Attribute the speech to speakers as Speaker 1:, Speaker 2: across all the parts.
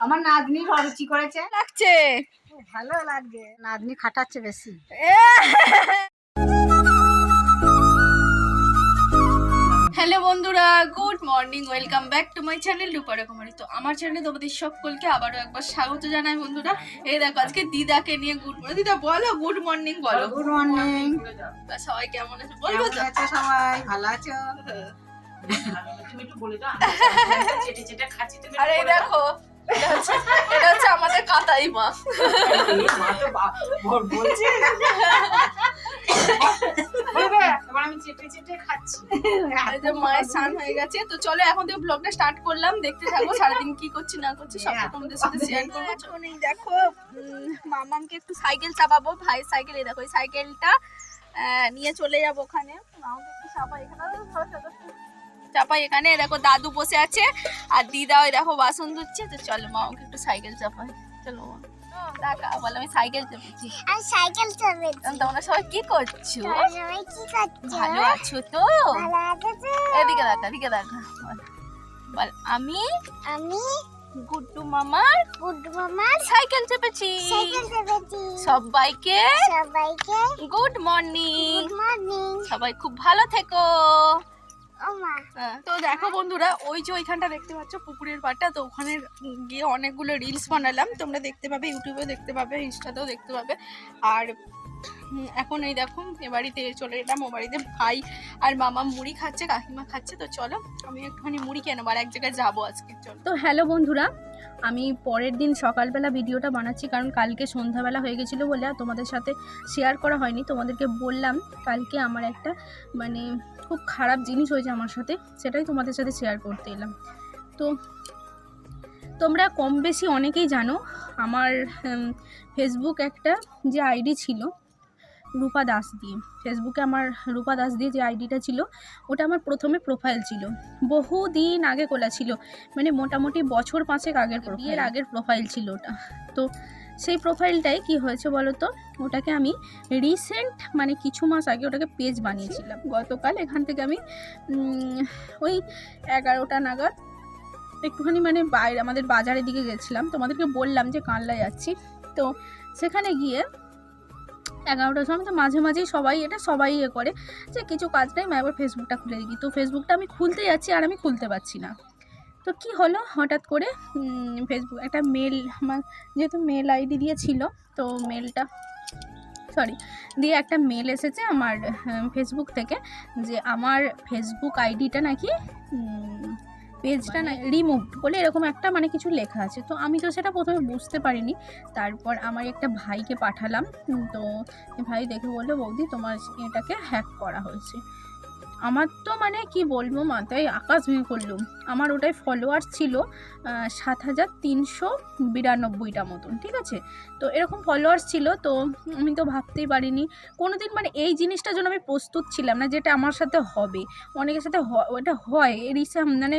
Speaker 1: আমার নাতনি রুচি করেছে,
Speaker 2: লাগছে
Speaker 1: ভালো লাগছে। নাতনি খাটাচ্ছে বেশি।
Speaker 2: হ্যালো বন্ধুরা, good morning, welcome back to my channel রূপারে কুমারী। তো আমার চ্যানেলে তোমাদের সকলকে আবারও একবার স্বাগত জানাই বন্ধুরা। এই দেখো আজকে দিদাকে নিয়ে গুড মর্নিং। দিদা বলো গুড মর্নিং, বলো
Speaker 1: গুড মর্নিং।
Speaker 2: সবাই কেমন আছে বলবো তো?
Speaker 1: আছে সবাই ভালো আছো?
Speaker 2: আরে এই দেখো এটা হচ্ছে আমাদের কাতাই মা। মায়ের স্নান হয়ে গেছে। তো চলো এখন থেকে ব্লগটা স্টার্ট করলাম, দেখতে থাকো সারাদিন কি করছি না করছি সবটা তোমাদের সাথে শেয়ার করবো। এখন এই দেখো মামামকে একটু সাইকেল চাপাবো, ভাই সাইকেল, এই দেখো এই সাইকেলটা নিয়ে চলে যাবো ওখানে। মামাকে একটু চাপাই, চাপাই এখানে। দেখো দাদু বসে আছে আর দিদা ওই দেখো বাসন ধুচ্ছে। তো চলো মামাকে একটু সাইকেল চাপাই, চলো মা। দেখা বলো আমি সাইকেল চাপিয়েছি।
Speaker 3: আমি সাইকেল চালাচ্ছি।
Speaker 2: তোমরা সবাই কি করছো?
Speaker 3: সবাই কি করছো?
Speaker 2: ভালো আছো তো?
Speaker 3: ভালো আছো তো?
Speaker 2: এদিকে দেখা, এদিকে দেখা। বল আমি
Speaker 3: আমি
Speaker 2: গুড্ডু মামার সাইকেল চেপেছি।
Speaker 3: সাইকেল চালাচ্ছি।
Speaker 2: সবাইকে
Speaker 3: সবাইকে
Speaker 2: গুড মর্নিং।
Speaker 3: Good morning.
Speaker 2: সবাই খুব ভালো থেকো।
Speaker 3: ওমা
Speaker 2: তো দেখো বন্ধুরা, ওই যে ওইখানটা দেখতে পাচ্ছ পুকুরের পাড়টা, তো ওখানে গিয়ে অনেকগুলো রিলস বানালাম, তোমরা দেখতে পাবে, ইউটিউবেও দেখতে পাবে, ইনস্টাতেও দেখতে পাবে। আর এখন এই দেখো এ বাড়িতে চলে এলাম। ও বাড়িতে ভাই আর মামা মুড়ি খাচ্ছে, কাকিমা খাচ্ছে। তো চলো আমি একটুখানি মুড়ি কেন আর এক জায়গায় যাবো আজকে। চলো। তো হ্যালো বন্ধুরা, আমি পরের দিন সকালবেলা ভিডিওটা বানাচ্ছি, কারণ কালকে সন্ধ্যাবেলা হয়ে গেছিলো বলে আর তোমাদের সাথে শেয়ার করা হয়নি। তোমাদেরকে বললাম কালকে আমার একটা মানে খুব খারাপ জিনিস হয়েছে আমার সাথে, সেটাই তোমাদের সাথে শেয়ার করতে এলাম। তো তোমরা কম বেশি অনেকেই জানো আমার ফেসবুক একটা যে আইডি ছিল রূপা দাস দিয়ে, ফেসবুকে আমার রূপা দাস দিয়ে যে আইডিটা ছিল ওটা আমার প্রথমে প্রোফাইল ছিল, বহুদিন আগে খোলা ছিল, মানে মোটামুটি বছর 5 আগের, বিয়ের আগের প্রোফাইল ছিল ওটা। তো সেই প্রোফাইলটাই কি হয়েছে বলো তো, ওটাকে আমি রিসেন্ট মানে কিছু মাস আগে ওটাকে পেজ বানিয়েছিলাম। গতকাল এখান থেকে আমি ওই 11টা নাগাদ একটুখানি মানে বাইরে আমাদের বাজারের দিকে গেছিলাম, তোমাদেরকে বললাম যে কানলা যাচ্ছি। তো সেখানে গিয়ে 11টার সময় তো মাঝে মাঝেই সবাই করে যে কিছু কাজ নেই মা এবার ফেসবুকটা খুলে দিই। তো ফেসবুকটা আমি খুলতে যাচ্ছি আর আমি খুলতে পারছি না। তো কি হলো, হঠাৎ করে ফেসবুক একটা মেল, আমার যেহেতু মেল আইডি দিয়েছিল, তো মেলটা দিয়ে একটা মেল এসেছে আমার ফেসবুক থেকে যে আমার ফেসবুক আইডিটা নাকি পেজটা না রিমুভড বলে এরকম একটা মানে কিছু লেখা আছে। তো আমি তো সেটা প্রথমে বুঝতে পারিনি, তারপর আমার একটা ভাইকে পাঠালাম। তো ভাই দেখে বললো বৌদি তোমার এটাকে হ্যাক করা হয়েছে। আমার তো মানে কি বলবো, মাথায় আকাশ ভেঙে পড়লো। আমার ওটাই ফলোয়ার্স ছিল 7392টা মতন, ঠিক আছে। তো এরকম ফলোয়ার্স ছিল, তো আমি তো ভাবতেই পারিনি কোনোদিন, মানে এই জিনিসটার জন্য আমি প্রস্তুত ছিলাম না যেটা আমার সাথে হবে। অনেকের সাথে ওটা হয় মানে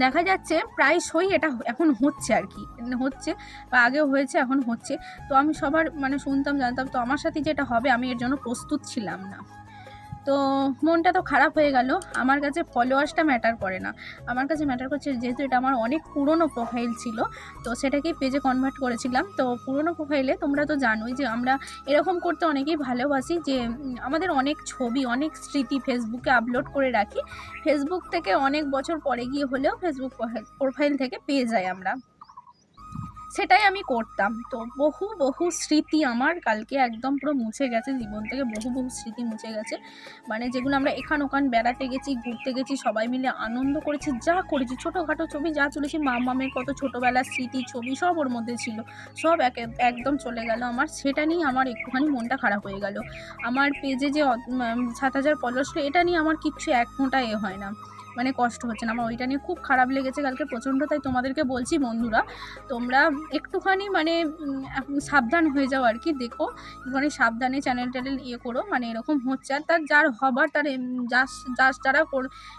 Speaker 2: দেখা যাচ্ছে প্রায়শই এটা এখন হচ্ছে আর কি, হচ্ছে বা আগেও হয়েছে এখন হচ্ছে। তো আমি সবার মানে শুনতাম জানতাম, তো আমার সাথে যেটা হবে আমি এর জন্য প্রস্তুত ছিলাম না। তো মনটা তো খারাপ হয়ে গেল। আমার কাছে ফলোয়ার্সটা ম্যাটার করে না, আমার কাছে ম্যাটার করছে যেহেতু এটা আমার অনেক পুরনো প্রোফাইল ছিল, তো সেটাকেই পেজে কনভার্ট করেছিলাম। তো পুরনো প্রোফাইলে তোমরা তো জানোই যে আমরা এরকম করতে অনেকেই ভালোবাসি যে আমাদের অনেক ছবি অনেক স্মৃতি ফেসবুকে আপলোড করে রাখি, ফেসবুক থেকে অনেক বছর পরে গিয়ে হলেও ফেসবুক প্রোফাইল থেকে পেয়ে যাই আমরা, সেটাই আমি করতাম। তো বহু স্মৃতি আমার কালকে একদম পুরো মুছে গেছে জীবন থেকে, বহু স্মৃতি মুছে গেছে। মানে যেগুলো আমরা এখান ওখান বেড়াতে গেছি, ঘুরতে গেছি, সবাই মিলে আনন্দ করেছি, যা করেছি, ছোটোখাটো ছবি যা তুলেছি, মামের কত ছোটোবেলার স্মৃতি ছবি সব ওর মধ্যে ছিল, সব একদম চলে গেল আমার। সেটা নিয়ে আমার একটুখানি মনটা খারাপ হয়ে গেল। আমার পেজে যে 7000 ফলোয়ার্স ছিল এটা নিয়ে আমার কিচ্ছু এক ফোঁটা হয় না, মানে কষ্ট হচ্ছে না আমার, ওইটা নিয়ে খুব খারাপ লেগেছে কালকে প্রচণ্ড। তাই তোমাদেরকে বলছি বন্ধুরা, তোমরা একটুখানি মানে সাবধান হয়ে যাও আর কি, দেখো একটুখানি সাবধানে চ্যানেল করো, মানে এরকম হচ্ছে। আর তার যার হবার তার যারা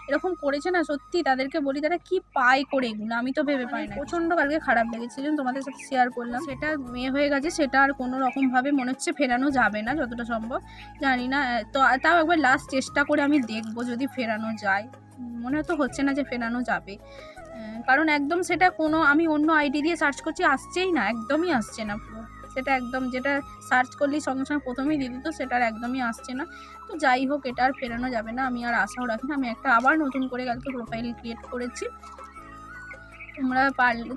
Speaker 2: এরকম করেছে না, সত্যি তাদেরকে বলি তারা কি পায় করে এগুলো, আমি তো ভেবে পাই না। প্রচণ্ড কালকে খারাপ লেগেছে, তোমাদের সাথে শেয়ার করলাম। সেটা মেয়ে হয়ে গেছে, সেটা আর কোনো রকমভাবে মনে হচ্ছে ফেরানো যাবে না যতটা সম্ভব, জানি না। তো তাও একবার লাস্ট চেষ্টা করে আমি দেখবো যদি ফেরানো যায়, মনে তো হচ্ছে না যে ফেরানো যাবে। কারণ একদম সেটা কোনো আমি অন্য আইডি দিয়ে সার্চ করছি, আসছেই না, একদমই আসছে না পুরো। সেটা একদম যেটা সার্চ করলেই সঙ্গে সঙ্গে প্রথমেই দিয়ে দিত, সেটা আর একদমই আসছে না। তো যাই হোক, এটা আর ফেরানো যাবে না, আমি আর আশাও রাখি না। আমি একটা আবার নতুন করে কালকে প্রোফাইল ক্রিয়েট করেছি।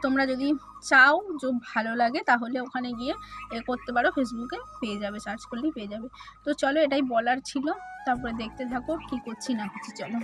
Speaker 2: তোমরা যদি চাও, যে ভালো লাগে, তাহলে ওখানে গিয়ে করতে পারো, ফেসবুকে পেয়ে যাবে, সার্চ করলেই পেয়ে যাবে। তো চলো, এটাই বলার ছিল। তারপরে দেখতে থাকো কি করছি না করছি, চলো।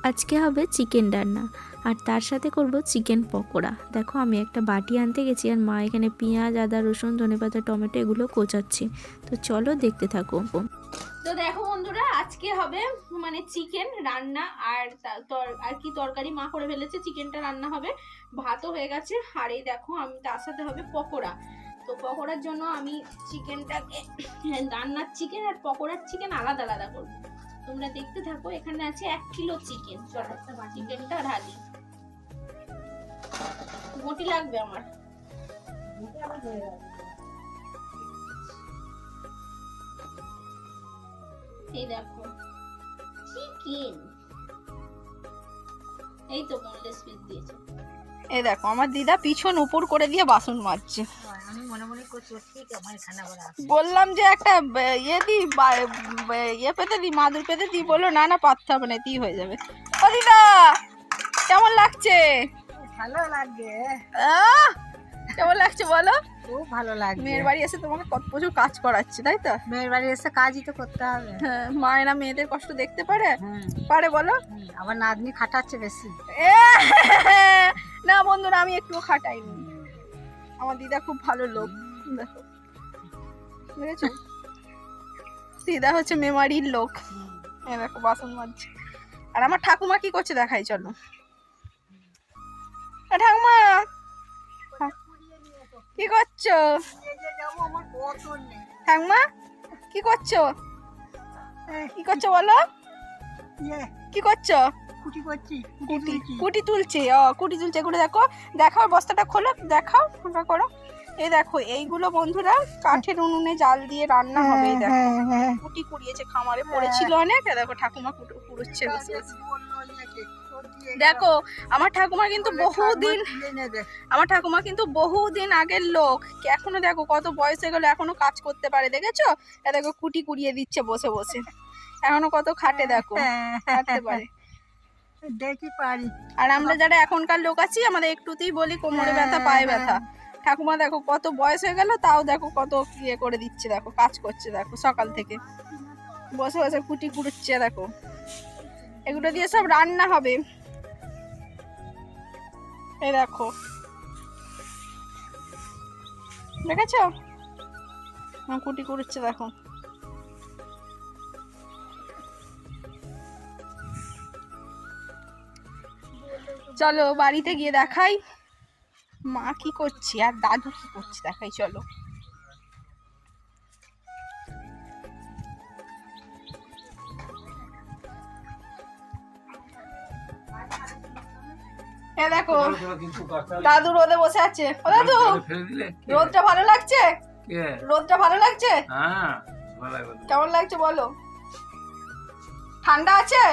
Speaker 4: আজকে হবে চিকেন রান্না, আর তার সাথে করব চিকেন পকোড়া। দেখো আমি একটা বাটি আনতে গেছি, আর মা এখানে পেঁয়াজ, আদা, রসুন, ধনেপাতা, টমেটো এগুলো কোচাচ্ছে। তো চলো দেখতে থাকো।
Speaker 2: তো দেখো বন্ধুরা, আজকে হবে মানে চিকেন রান্না, আর আর কি তরকারি মা করে ফেলেছে, চিকেনটা রান্না হবে, ভাতও হয়ে গেছে। আর এই দেখো, আমি তার সাথে হবে পকোড়া। তো পকোড়ার জন্য আমি চিকেনটাকে রান্নার চিকেন আর পকোড়ার চিকেন আলাদা আলাদা করবো। তোমরা দেখতে থাকো। এখানে আছে 1 কিলো চিকেন। চলো চিকেনটা ঢালি। মোটি লাগবে আমার। এই দেখো চিকেন, এই তো বোনলেস পিস দিয়েছে। এই দেখো আমার দিদা পিছন উপর করে দিয়ে বাসন মাজছে।
Speaker 1: আমি মনে মনে করছি ঠিক আমার এখানে আবার আসে।
Speaker 2: বললাম যে একটা ইয়ে দি, ইয়ে পেতে দি, মাদুর পেতে দি, বললো না না পাততে হবে না, এতেই হয়ে যাবে। ও দিদা, কেমন লাগছে?
Speaker 1: ভালো লাগে।
Speaker 2: কেমন লাগছে বলো?
Speaker 1: খুব ভালো লাগে।
Speaker 2: মেয়ের বাড়ি এসে তোমাকে কত প্রচুর কাজ করাচ্ছে, তাই তো?
Speaker 1: মেয়ের বাড়ি এসে কাজই তো করতে হবে।
Speaker 2: হ্যাঁ, মায়েরা মেয়েদের কষ্ট দেখতে পারে? পারে বলো?
Speaker 1: আবার নাতনি খাটাচ্ছে বেশি।
Speaker 2: না বন্ধুরা, আমি একটু খাটাইনি। আমার দিদা খুব ভালো লোক, দেখো বুঝেছো? দিদা হচ্ছে মেমারির লোক। দেখো বাসন মাজছে। আর আমার ঠাকুমা কি করছে দেখাই, চলো। ঠাকুমা কি করছো? ঠাকুমা কি করছো? কি করছো বলো? কি করছো? কুটি তুলছে। কুটি তুলছে। এগুলো দেখো, দেখাও, বস্তাটা খোলো, দেখাও, ওটা করো। এই দেখো, এইগুলো বন্ধুরা কাঠের উনুনে জাল দিয়ে রান্না হবে। এই দেখো কুটি কুড়িয়েছে, খামারে পড়েছিল অনেক। দেখো ঠাকুমা কুড়ুচ্ছে বসে বসে। দেখো আমার ঠাকুমা কিন্তু বহুদিন আগের লোক। এখনো দেখো কত বয়স হয়ে গেল, এখনো কাজ করতে পারে, দেখেছো? দেখো কুটি কুড়িয়ে দিচ্ছে বসে বসে, এখনো কত খাটে, দেখো খাটতে পারে।
Speaker 1: দেখি পারি।
Speaker 2: আর আমরা যারা এখনকার লোক আছি, আমাদের একটুতেই বলি কোমরে ব্যথা, পায়ে ব্যথা। ঠাকুমা দেখো কত বয়স হয়ে গেল, তাও দেখো কত ইয়ে করে দিচ্ছে, দেখো কাজ করছে, দেখো সকাল থেকে বসে বসে কুটি কুড়ুচ্ছে। দেখো এগুলো দিয়ে সব রান্না হবে। এই দেখো, দেখেছো কুটি কুড়ুচ্ছে, দেখো। চলো বাড়িতে গিয়ে দেখাই মা কি করছে আর দাদু কি করছে, দেখাই চলো। এ দেখো দাদু রোদে বসে আছে। ও দাদু, রোদটা ভালো লাগছে? রোদটা ভালো লাগছে? কেমন লাগছে বলো? ঠান্ডা আছে?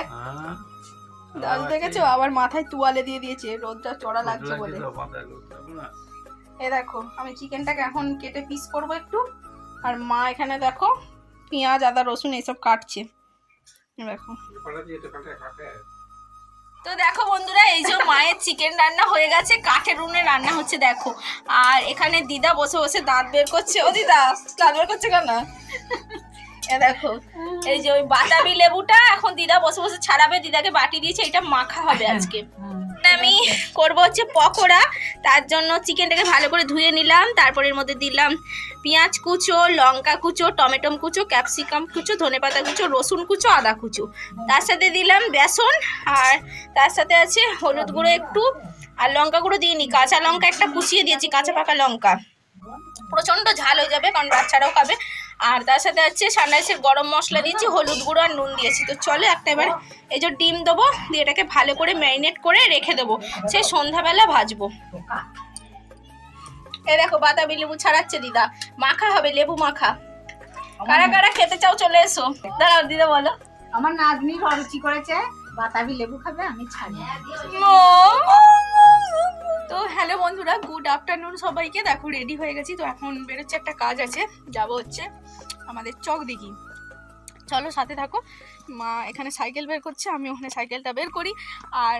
Speaker 2: দাদু দেখেছো, আবার মাথায় তুয়ালে দিয়ে দিয়েছে, রোদটা চড়া লাগছে বলে। এই দেখো আমি চিকেনটাকে এখন কেটে পিস করবো একটু। আর মা এখানে দেখো পেঁয়াজ, আদা, রসুন এইসব কাটছে। দেখো, তো দেখো বন্ধুরা, এই যে মায়ের চিকেন রান্না হয়ে গেছে, কাঠের উনুনে রান্না হচ্ছে দেখো। আর এখানে দিদা বসে বসে দাঁত বের করছে। ও দিদা, দাঁত বের করছে কেন? দেখো এই যে ওই বাতাবি লেবুটা এখন দিদা বসে বসে ছাড়াবে, দিদাকে বাটি দিয়েছে, এটা মাখা হবে আজকে। আমি করবো হচ্ছে পকোড়া। তার জন্য চিকেনটাকে ভালো করে ধুয়ে নিলাম, তারপর এর মধ্যে দিলাম পেঁয়াজ কুচো, লঙ্কা কুচো, টমেটো কুচো, ক্যাপসিকাম কুচো, ধনেপাতা কুচো, রসুন কুচো, আদা কুচো। তার সাথে দিলাম বেসন, আর তার সাথে আছে হলুদ গুঁড়ো একটু, আর লঙ্কা গুঁড়ো দিইনি, কাঁচা লঙ্কা একটা কুচিয়ে দিয়েছি, কাঁচা পাকা লঙ্কা। প্রচণ্ড ঝাল হয়ে যাবে কারণ বাচ্চারাও খাবে। আর তার সাথে হচ্ছে সানরাইসের গরম মশলা দিয়েছি, হলুদ গুঁড়ো আর নুন দিয়েছি। তো চলো একটা এবার এই যে ডিম দেবো, দিয়ে এটাকে ভালো করে ম্যারিনেট করে রেখে দেবো, সেই সন্ধ্যাবেলা ভাজবো। এ দেখো বাতাবি লেবু ছাড়াচ্ছে দিদা, মাখা হবে, লেবু মাখা। কারা কারা খেতে চাও চলে এসো। দাঁড়াও দিদা বলো।
Speaker 1: আমার নাতনি রুচি করেছে বাতাবি লেবু খাবে, আমি ছাড়ি।
Speaker 2: তো হ্যালো বন্ধুরা, গুড আফটারনুন সবাইকে। দেখো রেডি হয়ে গেছি, তো এখন বেরোচ্ছে, একটা কাজ আছে, যাব হচ্ছে আমাদের চক দিঘি। চলো সাথে থাকো। মা এখানে সাইকেল বের করছে, আমি ওখানে সাইকেলটা বের করি। আর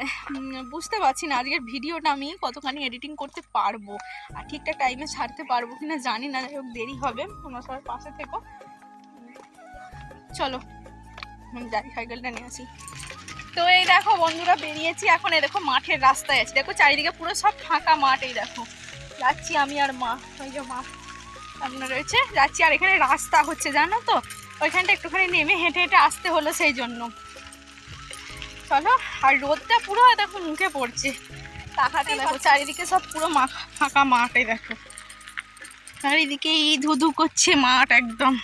Speaker 2: বুঝতে পারছি না আজকের ভিডিওটা আমি কতখানি এডিটিং করতে পারবো আর ঠিকঠাক টাইমে ছাড়তে পারবো কিনা জানি না, যাই হোক দেরি হবে, তোমরা সবাই পাশে থেকো। চলো আমি যাই সাইকেলটা নিয়ে আসি। তো এই দেখো বন্ধুরা বেরিয়েছি এখন, এই দেখো মাঠের রাস্তায় আছি, দেখো চারিদিকে পুরো সব ফাঁকা মাঠ। এই দেখো যাচ্ছি আমি আর মা, ওই যে মা সামনে রয়েছে, যাচ্ছি। আর এখানে রাস্তা হচ্ছে জানো তো, ওইখানটা একটুখানি নেমে হেঁটে হেঁটে আসতে হলো সেই জন্য। চলো, আর রোদটা পুরো দেখো মুখে পড়ছে, তাকাতে দেখো চারিদিকে সব পুরো ফাঁকা মাঠ। এই দেখো চারিদিকে এই ধুধু করছে মাঠ একদম।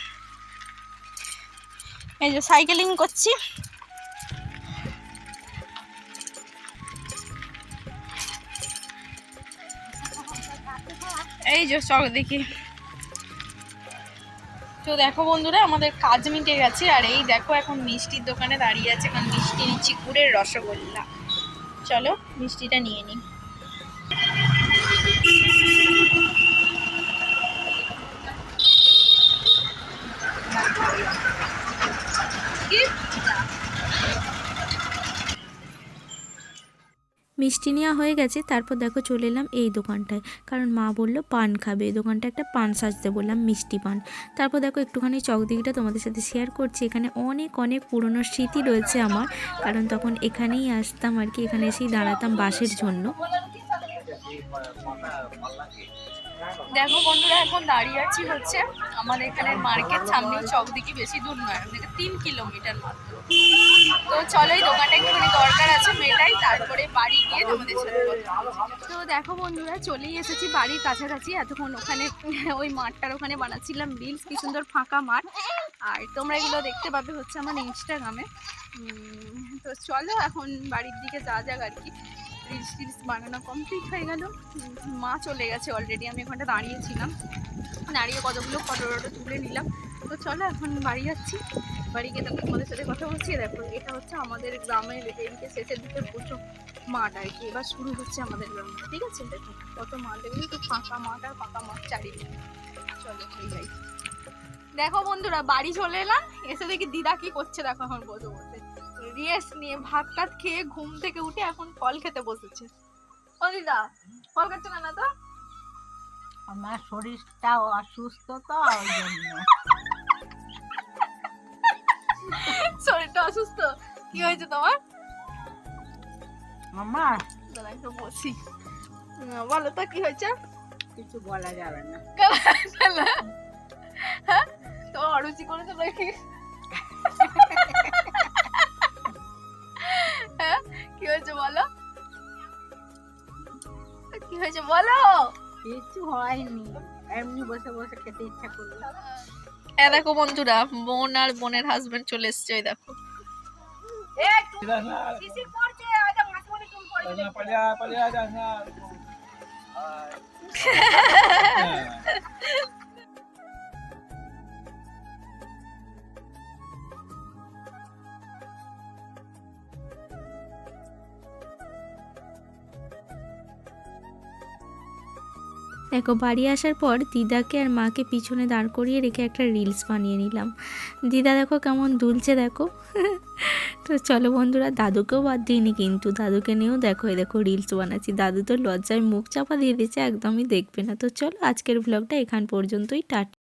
Speaker 2: এই যে সাইকেলিং করছি। এই যে চক দেখি। তো দেখো বন্ধুরা আমাদের কাজ মিটে গেছে, আর এই দেখো এখন মিষ্টির দোকানে দাঁড়িয়ে আছে, কারণ মিষ্টি নিচ্ছি গুড়ের রসগোল্লা। চলো মিষ্টিটা নিয়ে নিই।
Speaker 4: মিষ্টি নেওয়া হয়ে গেছে, তারপর দেখো চলে এলাম এই দোকানটায়, কারণ মা বললো পান খাবে, এই দোকানটা একটা পান সাজতে বললাম, মিষ্টি পান। তারপর দেখো একটুখানি চকদিঘিটা তোমাদের সাথে শেয়ার করছি। এখানে অনেক অনেক পুরনো স্মৃতি রয়েছে আমার, কারণ তখন এখানেই আসতাম আর কি, এখানে এসেই দাঁড়াতাম বাসের জন্য।
Speaker 2: দেখো বন্ধুরা এখন দাঁড়িয়ে আছি হচ্ছে আমাদের এখানে মার্কেট সামনে চকদিঘি, বেশি দূর নয়, আমাদের 3 কিলোমিটার মাত্র। তো চলো এই দোকানটা একটুখানি দরকার আছে মেয়েটাই, তারপরে বাড়ি গিয়ে তোমাদের সাথে কথা বলবো। তো দেখো বন্ধুরা চলেই এসেছি বাড়ির কাছাকাছি। এতক্ষণ ওখানে ওই মাঠটার ওখানে বানাচ্ছিলাম রিলস, কি সুন্দর ফাঁকা মাঠ, আর তোমরা এগুলো দেখতে পাবে হচ্ছে আমার ইনস্টাগ্রামে। তো চলো এখন বাড়ির দিকে যা যাক আর কি। রিলস বানানো কমপ্লিট হয়ে গেল, মা চলে গেছে অলরেডি, আমি ওখানটা দাঁড়িয়েছিলাম, দাঁড়িয়ে কতগুলো ফটো তুলে নিলাম। তো চলো এখন বাড়ি যাচ্ছি, বাড়ি গিয়ে তখন তোমাদের সাথে কথা বলছি। দেখো এটা হচ্ছে আমাদের গ্রামের এদিকে শেষের দিকে প্রচুর মাঠ আর কি, এবার শুরু হচ্ছে আমাদের গ্রাম, ঠিক আছে। দেখো কত মাঠ, দেখবি তো ফাঁকা মাঠ আর ফাঁকা মাঠ চারিদিকে। চলো এই যাই। দেখো বন্ধুরা বাড়ি চলে এলাম, এসে দেখি দিদা কি করছে, দেখো এখন বসে বসে রেস্ট নিয়ে ভাত টাত খেয়ে ঘুম থেকে উঠে এখন ফল খেতে বসেছে। ও দিদা ফল খাচ্ছে না তো?
Speaker 1: আমার শরীরটা অসুস্থ তো, ওই জন্য।
Speaker 2: শরীরটা অসুস্থ? কি হয়েছে তোমার?
Speaker 1: আমার
Speaker 2: দাঁড়া একটু বসি, বলো তো কি হয়েছে?
Speaker 1: কিছু বলা যাবে না।
Speaker 2: হ্যাঁ তো অরুচি করেছে নাকি? হ্যাঁ কি হয়েছে বলো, কি হয়েছে বলো?
Speaker 1: কিছু হয়নি, এমনি বসে বসে খেতে ইচ্ছা করলো।
Speaker 2: দেখো বন্ধুরা বোন আর বোনের হাজবেন্ড চলে এসছে, ওই দেখো।
Speaker 4: দেখো বাড়ি আসার পর দিদাকে আর মাকে পিছনে দাঁড় করিয়ে রেখে একটা রিলস বানিয়ে নিলাম। দিদা দেখো কেমন দুলছে দেখো। তো চলো বন্ধুরা, দাদুকেও বাদ দিইনি কিন্তু, দাদুকে নিয়েও দেখো এই দেখো রিলস বানাচ্ছি। দাদু তো লজ্জায় মুখ চাপা দিয়ে দিয়েছে, একদমই দেখবে না। তো চলো আজকের ব্লগটা এখান পর্যন্তই, টাটা।